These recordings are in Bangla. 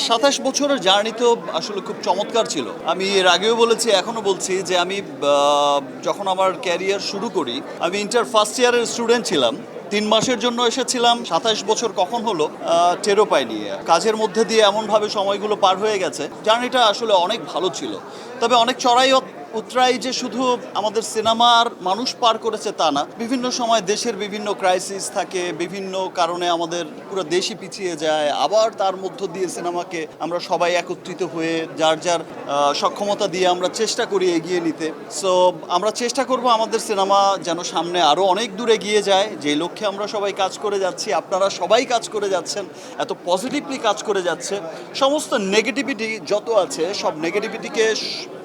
27 বছরের জার্নি তো আসলে খুব চমৎকার ছিল। আমি এর আগেও বলেছি, এখনো বলছি যে আমি যখন আমার ক্যারিয়ার শুরু করি, আমি ইন্টার ফার্স্ট ইয়ারের স্টুডেন্ট ছিলাম। 3 মাসের জন্য এসেছিলাম, 27 বছর কখন হলো টেরও পাইনি। কাজের মধ্যে দিয়ে এমনভাবে সময়গুলো পার হয়ে গেছে, জার্নিটা আসলে অনেক ভালো ছিল। তবে অনেক চড়াই উতরাই যে শুধু আমাদের সিনেমার মানুষ পার করেছে তা না, বিভিন্ন সময় দেশের বিভিন্ন ক্রাইসিস থাকে, বিভিন্ন কারণে আমাদের পুরো দেশই পিছিয়ে যায়, আবার তার মধ্য দিয়ে সিনেমাকে আমরা সবাই একত্রিত হয়ে যার যার সক্ষমতা দিয়ে আমরা চেষ্টা করি এগিয়ে নিতে। সো আমরা চেষ্টা করব আমাদের সিনেমা যেন সামনে আরও অনেক দূর এগিয়ে যায়, যে লক্ষ্যে আমরা সবাই কাজ করে যাচ্ছি, আপনারা সবাই কাজ করে যাচ্ছেন, এত পজিটিভলি কাজ করে যাচ্ছে। সমস্ত নেগেটিভিটি যত আছে সব নেগেটিভিটিকে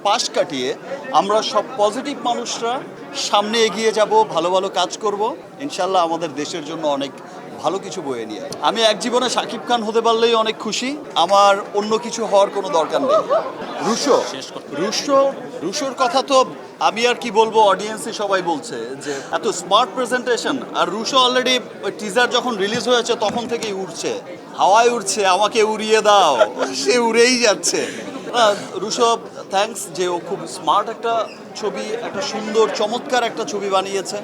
পাশ কাটিয়ে আমরা সব পজিটিভ মানুষরা সামনে এগিয়ে যাব, ভালো ভালো কাজ করব, ইনশাল্লাহ আমাদের দেশের জন্য অনেক ভালো কিছু বয়ে নিয়ে। আমি এক জীবনে শাকিব খান হতে পারলেই অনেক খুশি, আমার অন্য কিছু হওয়ার কোনো দরকার নেই। রুশো রুশো রুশোর কথা তো আমি আর কি বলবো, অডিয়েন্সই সবাই বলছে যে এত স্মার্ট প্রেজেন্টেশন। আর রুশো অলরেডি ওই টিজার যখন রিলিজ হয়েছে তখন থেকেই উড়ছে, হাওয়ায় উড়ছে, আমাকে উড়িয়ে দাও, সে উড়েই যাচ্ছে। রুশো থ্যাঙ্কস, যে ও খুব স্মার্ট একটা ছবি, একটা সুন্দর চমৎকার একটা ছবি বানিয়েছে,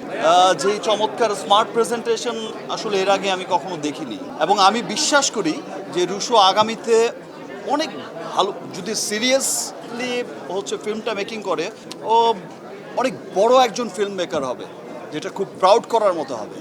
যেই চমৎকার স্মার্ট প্রেজেন্টেশন আসলে এর আগে আমি কখনো দেখিনি। এবং আমি বিশ্বাস করি যে রুশো আগামীতে অনেক ভালো, যদি সিরিয়াসলি হচ্ছে ফিল্মটা মেকিং করে, ও অনেক বড় একজন ফিল্ম মেকার হবে, যেটা খুব প্রাউড করার মতো হবে।